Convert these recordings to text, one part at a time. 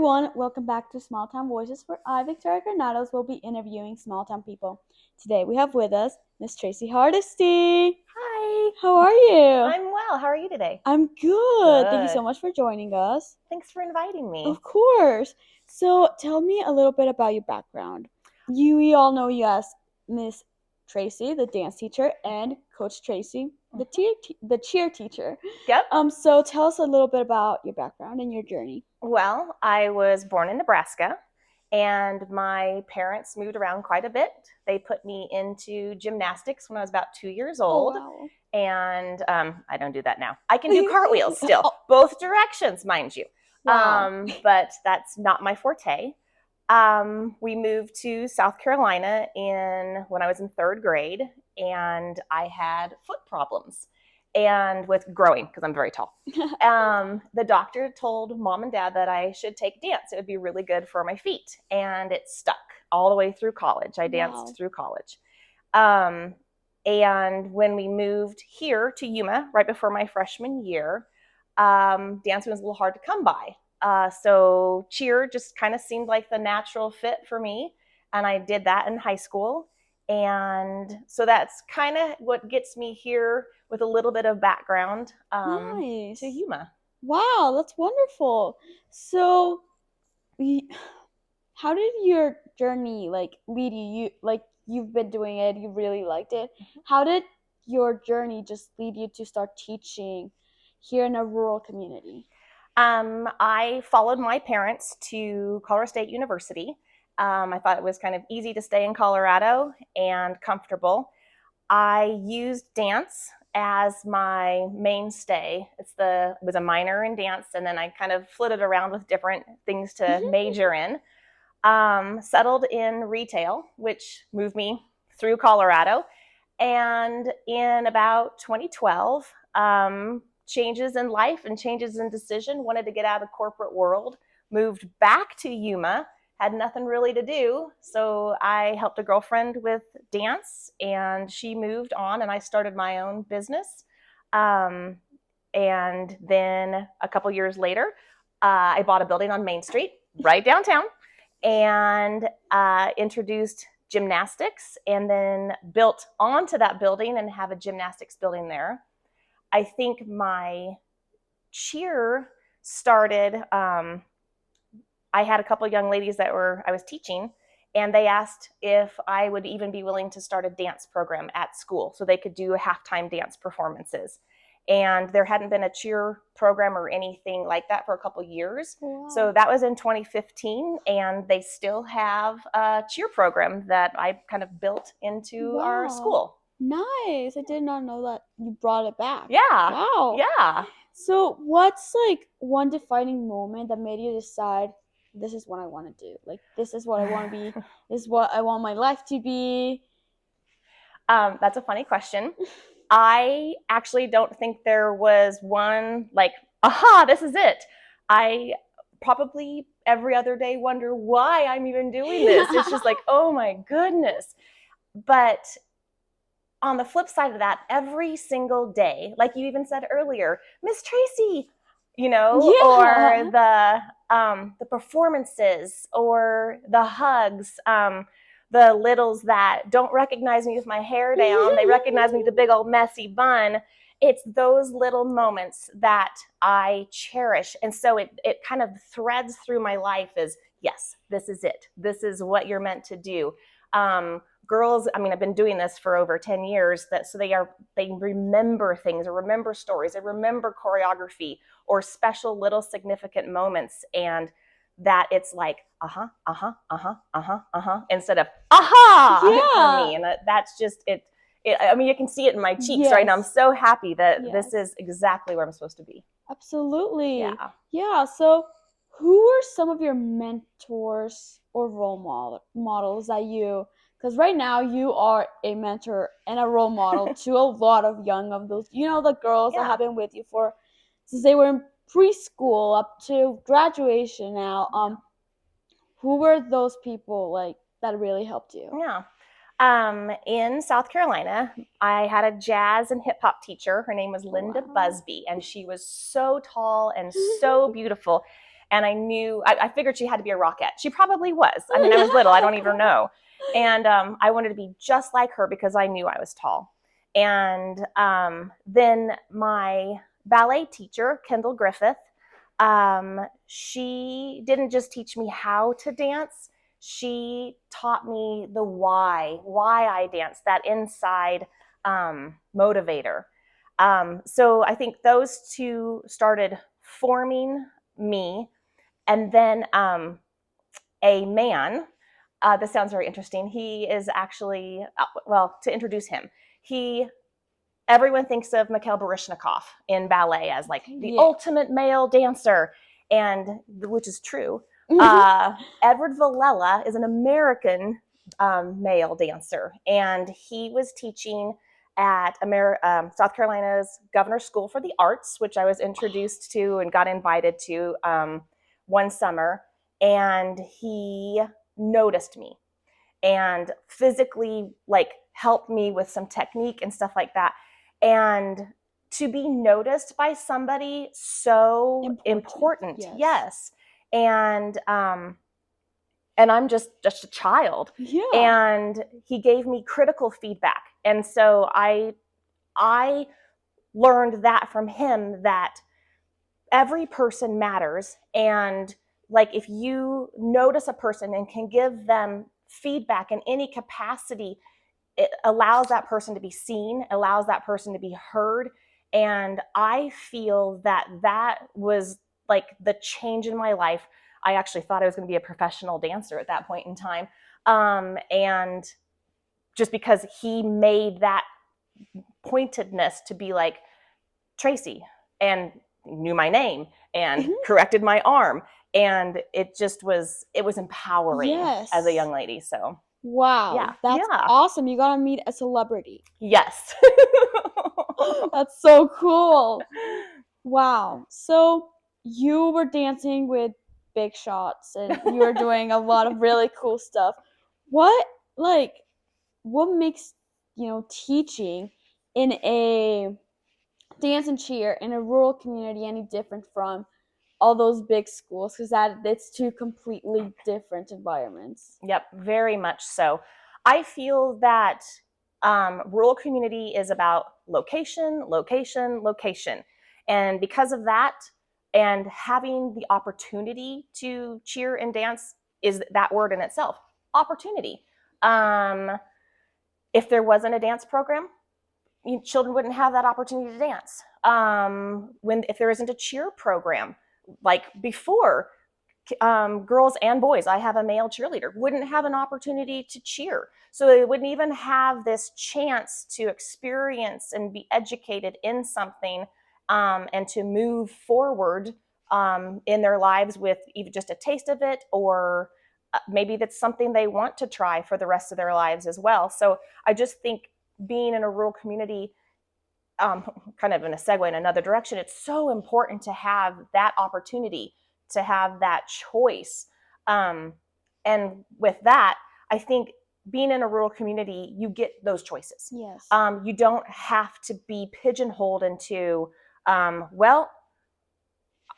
everyone, welcome back to Small Town Voices, where I, Victoria Granados, will be interviewing small town people. Today we have with us Miss Tracy Hardesty. Hi. How are you? I'm well. How are you today? I'm good. Thank you so Good. much for joining us. Thanks for inviting me. Of course. So tell me a little bit about your background. We all know you as Miss Tracy, the dance teacher, and Coach Tracy, the cheer teacher. Yep. So tell us a little bit about your background and your journey. Well, I was born in Nebraska, and my parents moved around quite a bit. They put me into gymnastics when I was about 2 years old. Oh, wow. And I don't do that now. I can do cartwheels still, both directions, mind you. Wow. But that's not my forte. We moved to South Carolina when I was in third grade, and I had foot problems and with growing because I'm very tall. The doctor told mom and dad that I should take dance. It would be really good for my feet, and it stuck all the way through college. I danced through college. And when we moved here to Yuma right before my freshman year, dancing was a little hard to come by. So cheer just kind of seemed like the natural fit for me. And I did that in high school. And so that's kind of what gets me here with a little bit of background Nice. to Yuma. Wow, that's wonderful. So, how did your journey lead you? You've been doing it, you really liked it. How did your journey just lead you to start teaching here in a rural community? I followed my parents to Colorado State University. I thought it was kind of easy to stay in Colorado and comfortable. I used dance as my mainstay. It was a minor in dance, and then I kind of flitted around with different things to major in. Settled in retail, which moved me through Colorado. And in about 2012, changes in life and changes in decision, wanted to get out of the corporate world, moved back to Yuma, had nothing really to do. So I helped a girlfriend with dance, and she moved on, and I started my own business. And then a couple years later, I bought a building on Main Street, right downtown, and introduced gymnastics, and then built onto that building and have a gymnastics building there. I think my cheer started, I had a couple of young ladies I was teaching, and they asked if I would even be willing to start a dance program at school so they could do halftime dance performances. And there hadn't been a cheer program or anything like that for a couple of years. Wow. So that was in 2015, and they still have a cheer program that I kind of built into our school. Nice. I did not know that you brought it back. Yeah. Wow. Yeah. So what's one defining moment that made you decide this is what I want to do? This is what I want to be. This is what I want my life to be. That's a funny question. I actually don't think there was one aha, this is it. I probably every other day wonder why I'm even doing this. It's just oh my goodness. But on the flip side of that, every single day, like you even said earlier, Miss Tracy, or the performances or the hugs, the littles that don't recognize me with my hair down, they recognize me with a big old messy bun. It's those little moments that I cherish. And so it kind of threads through my life as, yes, this is it. This is what you're meant to do. Girls, I've been doing this for over 10 years, so they remember things or remember stories, they remember choreography or special little significant moments, and that it's instead of for me. And that's just it. You can see it in my cheeks right now. I'm so happy that this is exactly where I'm supposed to be. Absolutely. Yeah. So who are some of your mentors or role models that because right now you are a mentor and a role model to a lot of young of those, the girls that have been with you since they were in preschool up to graduation now. Who were those people that really helped you? Yeah. In South Carolina, I had a jazz and hip hop teacher. Her name was Linda Busby, and she was so tall and so beautiful. And I figured she had to be a rockette. She probably was. I mean, I was little, I don't even know. And I wanted to be just like her because I knew I was tall. And then my ballet teacher, Kendall Griffith, she didn't just teach me how to dance. She taught me the why I dance, that inside motivator. So I think those two started forming me. And then a man, this sounds very interesting. He is actually, well, to introduce him, everyone thinks of Mikhail Baryshnikov in ballet as like the ultimate male dancer, and which is true. Edward Villela is an American male dancer, and he was teaching at South Carolina's Governor's School for the Arts, which I was introduced to and got invited to one summer. And he noticed me and physically like helped me with some technique and stuff like that. And to be noticed by somebody so important. Yes. And I'm just a child. Yeah. And he gave me critical feedback. And so I learned that from him, that every person matters. And like, if you notice a person and can give them feedback in any capacity, it allows that person to be seen, allows that person to be heard. And I feel that was like the change in my life. I actually thought I was going to be a professional dancer at that point in time. And just because he made that pointedness to be like, Tracy, and knew my name and corrected my arm. And it was empowering as a young lady. So wow, that's awesome. You got to meet a celebrity. Yes. That's so cool. Wow. So you were dancing with big shots and you were doing a lot of really cool stuff. What makes, teaching in a dance and cheer in a rural community any different from all those big schools? Because it's two completely different environments. Yep, very much so. I feel that rural community is about location, location, location. And because of that, and having the opportunity to cheer and dance is that word in itself, opportunity. If there wasn't a dance program, children wouldn't have that opportunity to dance. If there isn't a cheer program, like before, girls and boys, I have a male cheerleader, wouldn't have an opportunity to cheer. So they wouldn't even have this chance to experience and be educated in something, and to move forward in their lives with even just a taste of it, or maybe that's something they want to try for the rest of their lives as well. So I just think being in a rural community, kind of in a segue in another direction, it's so important to have that opportunity, to have that choice. And with that, I think being in a rural community, you get those choices. Yes. You don't have to be pigeonholed into, well,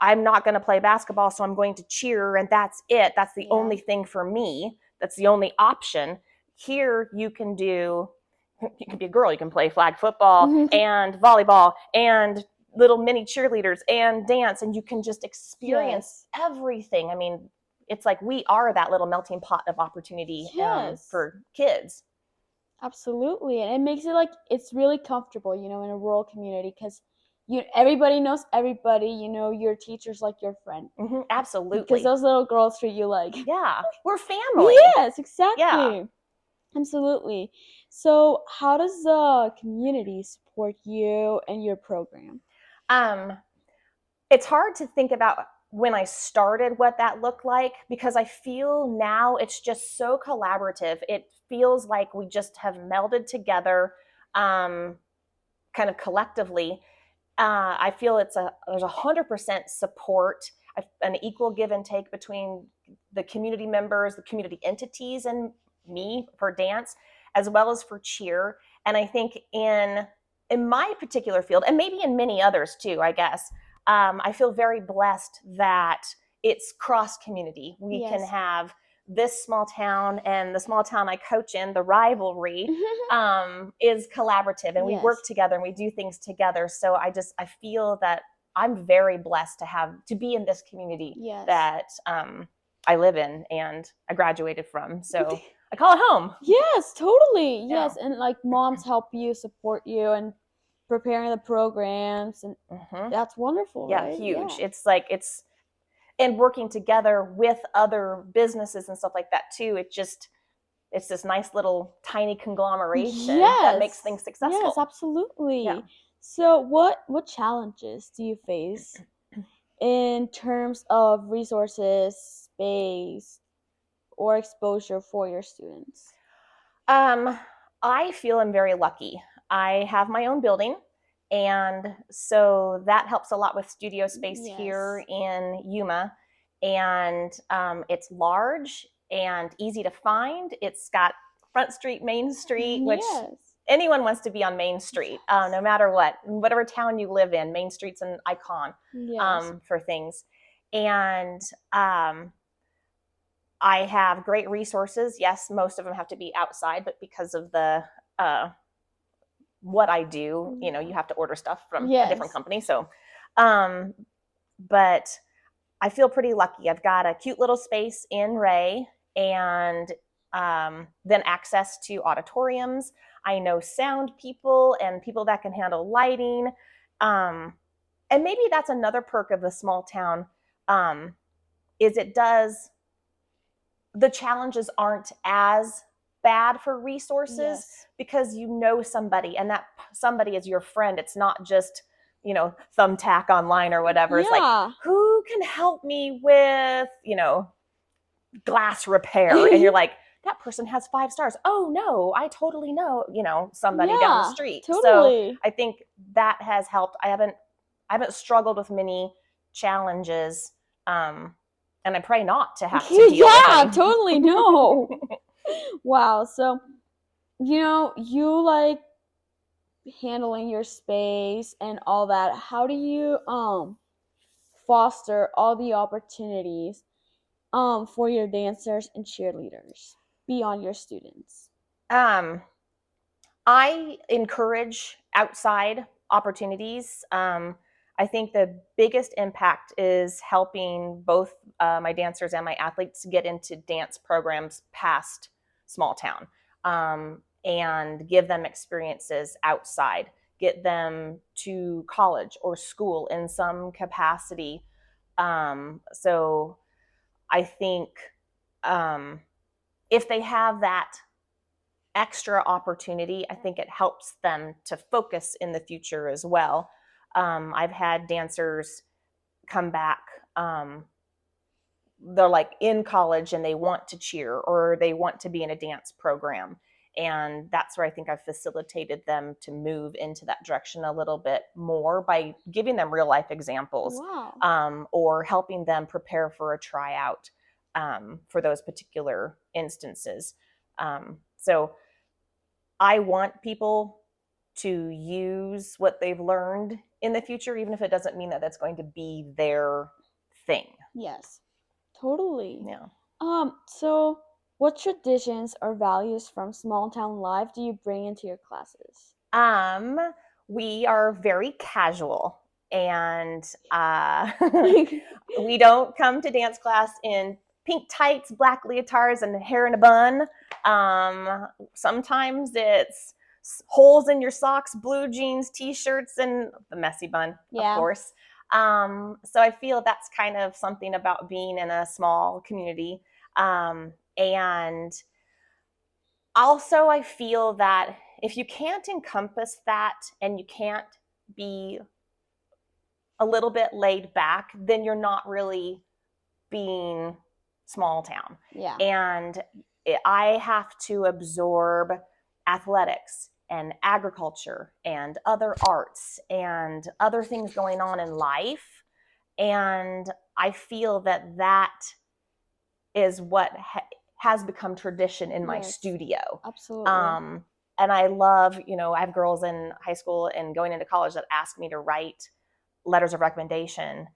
I'm not going to play basketball, so I'm going to cheer, and that's it. That's the only thing for me. That's the only option. Here, you can be a girl, you can play flag football and volleyball and little mini cheerleaders and dance, and you can just experience everything. I mean, it's like we are that little melting pot of opportunity for kids. Absolutely. And it makes it like it's really comfortable, in a rural community, because everybody knows everybody. Your teacher's like your friend. Absolutely. Because those little girls treat you like, we're family. Yes, exactly. Absolutely. So how does the community support you and your program? It's hard to think about when I started what that looked like, because I feel now it's just so collaborative. It feels like we just have melded together, kind of collectively. I feel there's 100% support, an equal give and take between the community members, the community entities, and me for dance, as well as for cheer. And I think in my particular field, and maybe in many others too, I guess, I feel very blessed that it's cross community. We can have this small town and the small town I coach in, the rivalry is collaborative, and we work together and we do things together. So I feel that I'm very blessed to be in this community that I live in and I graduated from. So I call it home. Yes, totally. Yes. And like moms help you, support you, and preparing the programs, and that's wonderful. Yeah, right? Huge. It's like and working together with other businesses and stuff like that too. It's this nice little tiny conglomeration that makes things successful. Yes, absolutely. Yeah. So what challenges do you face in terms of resources, space, or exposure for your students? I feel I'm very lucky. I have my own building, and so that helps a lot with studio space here in Yuma. And it's large and easy to find. It's got Front Street, Main Street, which anyone wants to be on Main Street, no matter whatever town you live in. Main Street's an icon for things. And I have great resources. Yes, most of them have to be outside, but because of the what I do, you have to order stuff from a different company. So, but I feel pretty lucky. I've got a cute little space in Ray, and then access to auditoriums. I know sound people and people that can handle lighting. And maybe that's another perk of the small town, is the challenges aren't as bad for resources because you know somebody, and that somebody is your friend. It's not just, thumbtack online or whatever. It's like, who can help me with, glass repair? And you're like, that person has 5 stars. Oh no, I totally know, somebody down the street. Totally. So I think that has helped. I haven't struggled with many challenges. And I pray not to have to deal with them. Totally. No. Wow. So, you like handling your space and all that. How do you foster all the opportunities for your dancers and cheerleaders beyond your students? I encourage outside opportunities. I think the biggest impact is helping both my dancers and my athletes get into dance programs past small town, and give them experiences outside, get them to college or school in some capacity. So I think if they have that extra opportunity, I think it helps them to focus in the future as well. I've had dancers come back, they're like in college and they want to cheer or they want to be in a dance program. And that's where I think I've facilitated them to move into that direction a little bit more by giving them real life examples, or helping them prepare for a tryout for those particular instances. So I want people to use what they've learned in the future, even if it doesn't mean that that's going to be their thing. Yes, totally. Yeah. So what traditions or values from small town life do you bring into your classes? We are very casual, and we don't come to dance class in pink tights, black leotards, and hair in a bun. Sometimes it's holes in your socks, blue jeans, t-shirts, and the messy bun, of course. So I feel that's kind of something about being in a small community. And also I feel that if you can't encompass that and you can't be a little bit laid back, then you're not really being small town. Yeah. And I have to absorb athletics and agriculture and other arts and other things going on in life. And I feel that that is what has become tradition in my studio. Absolutely. And I love, I have girls in high school and going into college that ask me to write letters of recommendation.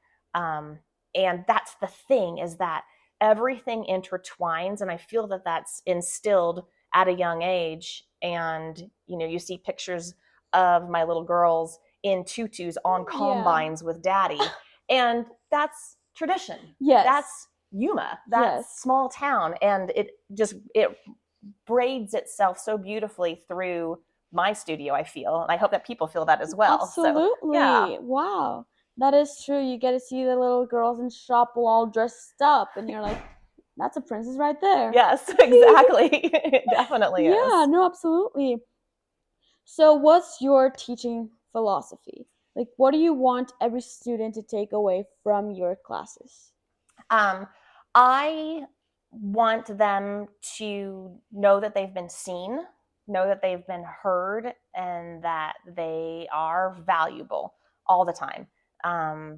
And that's the thing, is that everything intertwines, and I feel that that's instilled at a young age. And you see pictures of my little girls in tutus on combines with daddy, and that's tradition. Yes. That's Yuma. That's small town, and it braids itself so beautifully through my studio, I feel, and I hope that people feel that as well. Absolutely. So, yeah. Wow. That is true. You get to see the little girls in shop all dressed up, and you're like, that's a princess right there. Yes, exactly. It definitely is. Yeah, no, absolutely. So what's your teaching philosophy? Like, what do you want every student to take away from your classes? I want them to know that they've been seen, know that they've been heard, and that they are valuable all the time,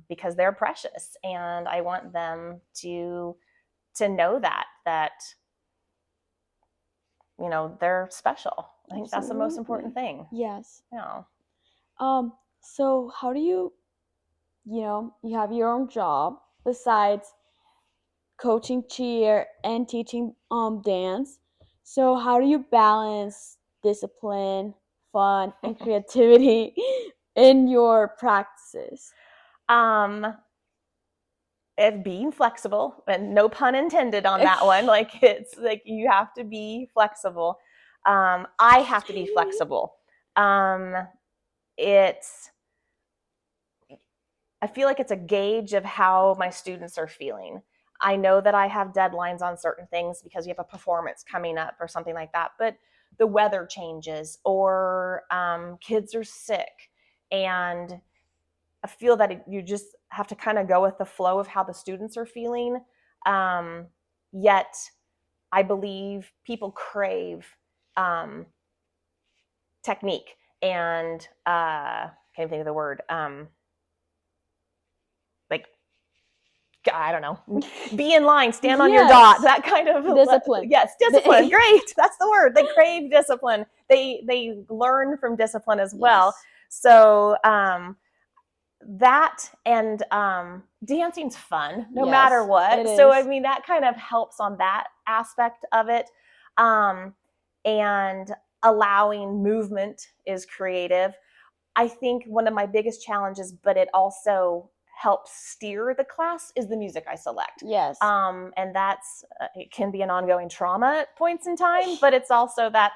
because they're precious. And I want them to know that they're special. I think that's the most important thing. Yes. Yeah. So how do you have your own job besides coaching cheer and teaching dance. So how do you balance discipline, fun, and creativity in your practices? Being flexible, and no pun intended on that one. Like, it's like you have to be flexible. I have to be flexible. I feel like it's a gauge of how my students are feeling. I know that I have deadlines on certain things because you have a performance coming up or something like that, but the weather changes, or kids are sick, and I feel that you just have to kind of go with the flow of how the students are feeling. Yet I believe people crave technique and can't think of the word. Like, I don't know, be in line, stand on your dot, that kind of discipline. Yes, discipline. Great, that's the word. They crave discipline. They learn from discipline as well. So that, and dancing's fun no matter what. So I mean, that kind of helps on that aspect of it. And allowing movement is creative. I think one of my biggest challenges, but it also helps steer the class, is the music I select. Yes. And that's it can be an ongoing trauma at points in time, but it's also that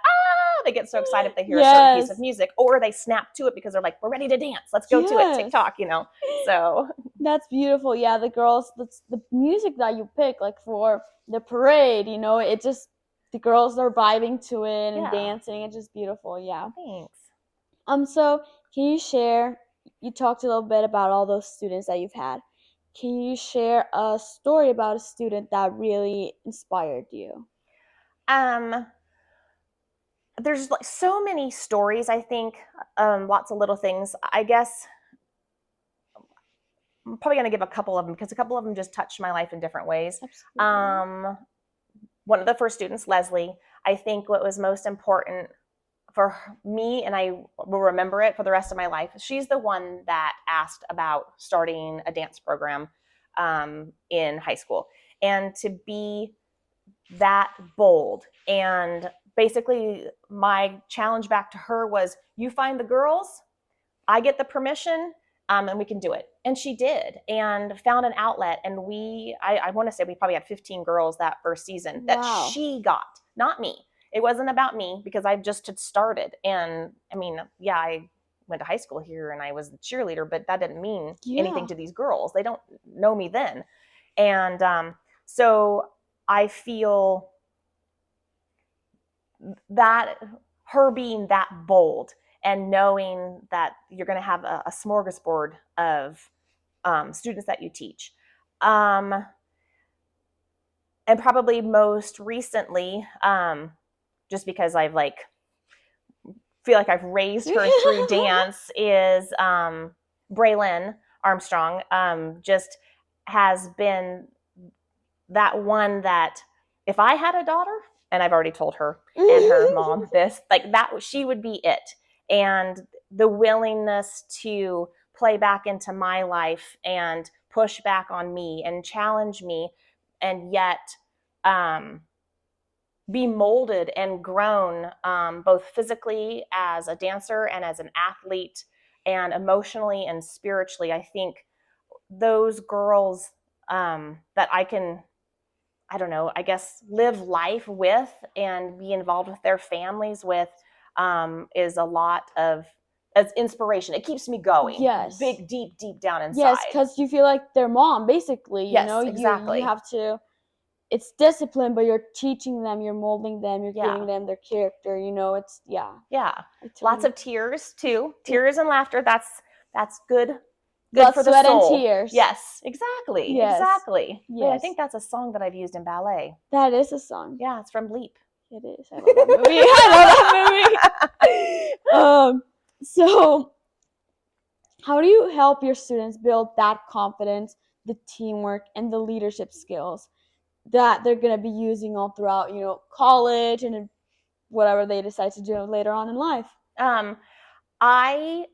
they get so excited if they hear a certain piece of music, or they snap to it because they're like, we're ready to dance. Let's go to it. TikTok, So that's beautiful. Yeah, the girls, the music that you pick, like for the parade, it just, the girls are vibing to it and dancing. It's just beautiful. Yeah. Thanks. So can you share, you talked a little bit about all those students that you've had. Can you share a story about a student that really inspired you? There's like so many stories, I think, lots of little things. I guess I'm probably going to give a couple of them, because a couple of them just touched my life in different ways. Absolutely. One of the first students, Leslie, I think what was most important for me, and I will remember it for the rest of my life, she's the one that asked about starting a dance program in high school. And to be that bold, and basically my challenge back to her was, you find the girls, I get the permission, and we can do it. And she did, and found an outlet. And I want to say we probably had 15 girls that first season that she got, not me. It wasn't about me, because I just had started. And I mean, yeah, I went to high school here and I was the cheerleader, but that didn't mean anything to these girls. They don't know me then. And so I feel that her being that bold, and knowing that you're going to have a smorgasbord of students that you teach. And probably most recently, just because I've feel like I've raised her through dance, is Braylon Armstrong. Just has been that one that, if I had a daughter, and I've already told her and her mom this, that she would be it. And the willingness to play back into my life and push back on me and challenge me, and yet be molded and grown, both physically as a dancer and as an athlete, and emotionally and spiritually. I think those girls that I can, I don't know, I guess live life with and be involved with their families with, is a lot of as inspiration. It keeps me going. Yes. Big, deep down inside. Yes, because you feel like their mom, basically. Yes, You know, exactly. You have to. It's discipline, but you're teaching them, you're molding them, you're giving them their character. You know, it's lots of tears too. Tears and laughter. That's good. Blood, for the sweat, soul. and tears. Yes, exactly. Yes. Exactly. Yes. Wait, I think that's a song that I've used in ballet. That is a song. Yeah, it's from Leap. It is. I love that movie. I love that movie. So, how do you help your students build that confidence, the teamwork, and the leadership skills that they're going to be using all throughout, college and whatever they decide to do later on in life? I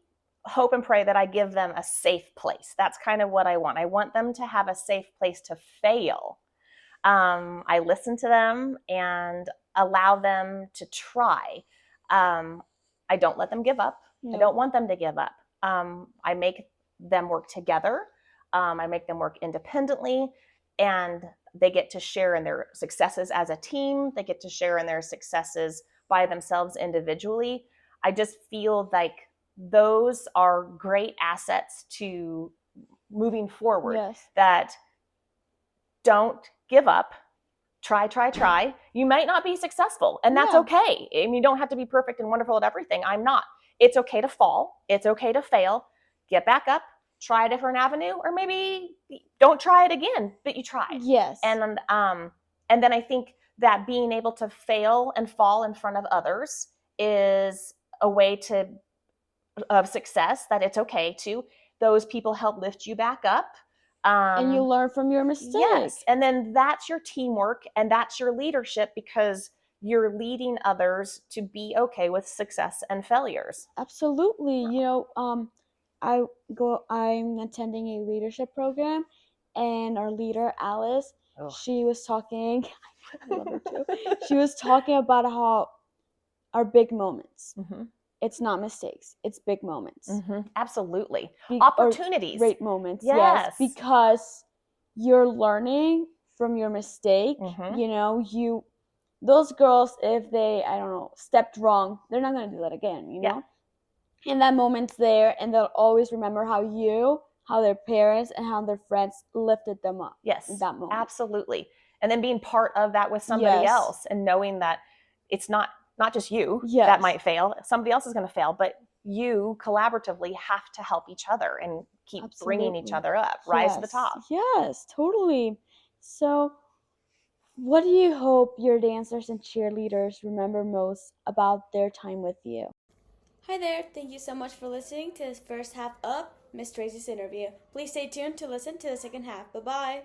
hope and pray that I give them a safe place. That's kind of what I want. I want them to have a safe place to fail. I listen to them and allow them to try. I don't let them give up. No. I don't want them to give up. I make them work together. I make them work independently, and they get to share in their successes as a team. They get to share in their successes by themselves individually. I just feel like those are great assets to moving forward. Yes. That don't give up. Try. You might not be successful, and that's okay. I mean, you don't have to be perfect and wonderful at everything. I'm not. It's okay to fall. It's okay to fail. Get back up. Try a different avenue, or maybe don't try it again, but you tried. Yes. And then I think that being able to fail and fall in front of others is a way of success, that it's okay to. Those people help lift you back up. And you learn from your mistakes. Yes. And then that's your teamwork, and that's your leadership, because you're leading others to be okay with success and failures. Absolutely. I'm attending a leadership program, and our leader, Alice, she was talking, I love her too. She was talking about how our big moments. Mm-hmm. It's not mistakes. It's big moments. Mm-hmm. Absolutely. Opportunities. Great moments. Yes. Because you're learning from your mistake. Mm-hmm. Those girls, if they, stepped wrong, they're not going to do that again, know? And that moment's there, and they'll always remember how their parents, and how their friends lifted them up. Yes. In that moment. Absolutely. And then being part of that with somebody else, and knowing that it's not just you that might fail. Somebody else is going to fail, but you collaboratively have to help each other and keep bringing each other up, rise to the top. Yes, totally. So, what do you hope your dancers and cheerleaders remember most about their time with you? Hi there. Thank you so much for listening to this first half of Miss Tracy's interview. Please stay tuned to listen to the second half. Bye-bye.